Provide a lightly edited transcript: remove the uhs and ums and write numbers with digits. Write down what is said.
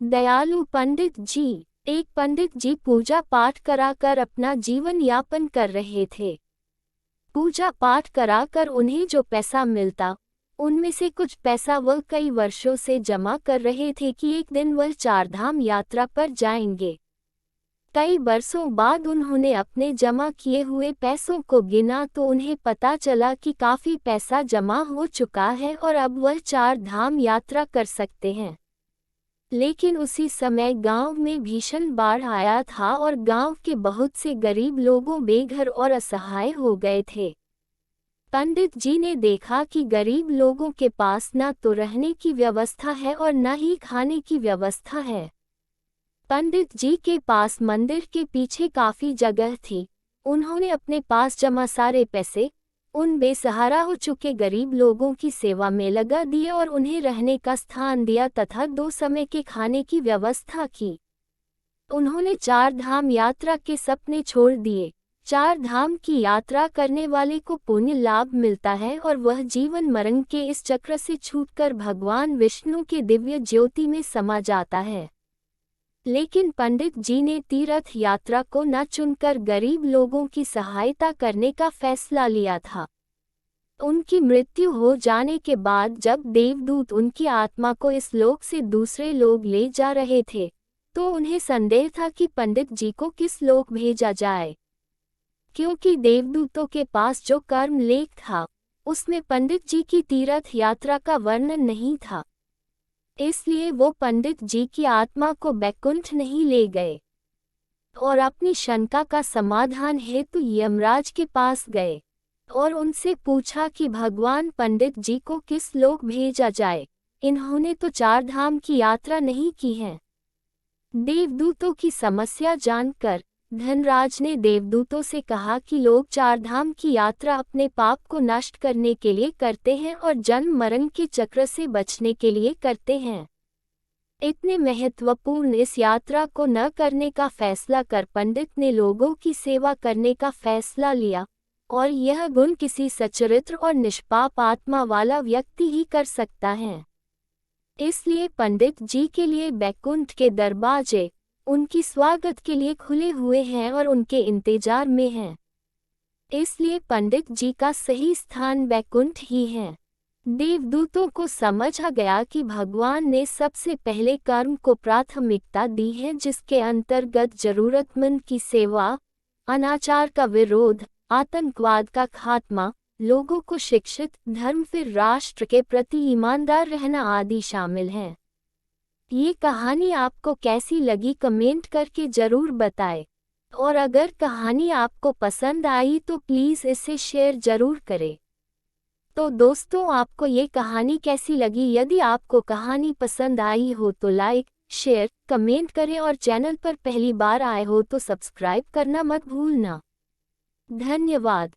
दयालु पंडित जी। एक पंडित जी पूजा पाठ कराकर अपना जीवन यापन कर रहे थे। पूजा पाठ कराकर उन्हें जो पैसा मिलता, उनमें से कुछ पैसा वह कई वर्षों से जमा कर रहे थे कि एक दिन वह चारधाम यात्रा पर जाएंगे। कई बरसों बाद उन्होंने अपने जमा किए हुए पैसों को गिना तो उन्हें पता चला कि काफ़ी पैसा जमा हो चुका है और अब वह चारधाम यात्रा कर सकते हैं। लेकिन उसी समय गांव में भीषण बाढ़ आया था और गांव के बहुत से गरीब लोगों बेघर और असहाय हो गए थे। पंडित जी ने देखा कि गरीब लोगों के पास न तो रहने की व्यवस्था है और न ही खाने की व्यवस्था है। पंडित जी के पास मंदिर के पीछे काफ़ी जगह थी। उन्होंने अपने पास जमा सारे पैसे उन बेसहारा हो चुके गरीब लोगों की सेवा में लगा दिए और उन्हें रहने का स्थान दिया तथा 2 समय के खाने की व्यवस्था की। उन्होंने चारधाम यात्रा के सपने छोड़ दिए। चारधाम की यात्रा करने वाले को पुण्य लाभ मिलता है और वह जीवन मरण के इस चक्र से छूटकर भगवान विष्णु के दिव्य ज्योति में समा जाता है। लेकिन पंडित जी ने तीर्थ यात्रा को न चुनकर गरीब लोगों की सहायता करने का फैसला लिया था। उनकी मृत्यु हो जाने के बाद जब देवदूत उनकी आत्मा को इस लोक से दूसरे लोक ले जा रहे थे, तो उन्हें संदेह था कि पंडित जी को किस लोक भेजा जाए। क्योंकि देवदूतों के पास जो कर्म लेख था, उसमें पंडित जी की तीर्थ यात्रा का वर्णन नहीं था। इसलिए वो पंडित जी की आत्मा को बैकुंठ नहीं ले गए और अपनी शंका का समाधान हेतु यमराज के पास गए और उनसे पूछा कि भगवान पंडित जी को किस लोक भेजा जाए। इन्होंने तो चारधाम की यात्रा नहीं की है। देवदूतों की समस्या जानकर धनराज ने देवदूतों से कहा कि लोग चारधाम की यात्रा अपने पाप को नष्ट करने के लिए करते हैं और जन्म मरण के चक्र से बचने के लिए करते हैं। इतने महत्वपूर्ण इस यात्रा को न करने का फैसला कर पंडित ने लोगों की सेवा करने का फैसला लिया और यह गुण किसी सच्चरित्र और निष्पाप आत्मा वाला व्यक्ति ही कर सकता है। इसलिए पंडित जी के लिए बैकुंठ के दरवाजे उनकी स्वागत के लिए खुले हुए हैं और उनके इंतजार में हैं। इसलिए पंडित जी का सही स्थान बैकुंठ ही है। देवदूतों को समझ आ गया कि भगवान ने सबसे पहले कर्म को प्राथमिकता दी है, जिसके अंतर्गत जरूरतमंद की सेवा, अनाचार का विरोध, आतंकवाद का खात्मा, लोगों को शिक्षित, धर्म फिर राष्ट्र के प्रति ईमानदार रहना आदि शामिल हैं। ये कहानी आपको कैसी लगी कमेंट करके ज़रूर बताएं और अगर कहानी आपको पसंद आई तो प्लीज़ इसे शेयर ज़रूर करें। तो दोस्तों, आपको ये कहानी कैसी लगी? यदि आपको कहानी पसंद आई हो तो लाइक, शेयर, कमेंट करें और चैनल पर पहली बार आए हो तो सब्सक्राइब करना मत भूलना। धन्यवाद।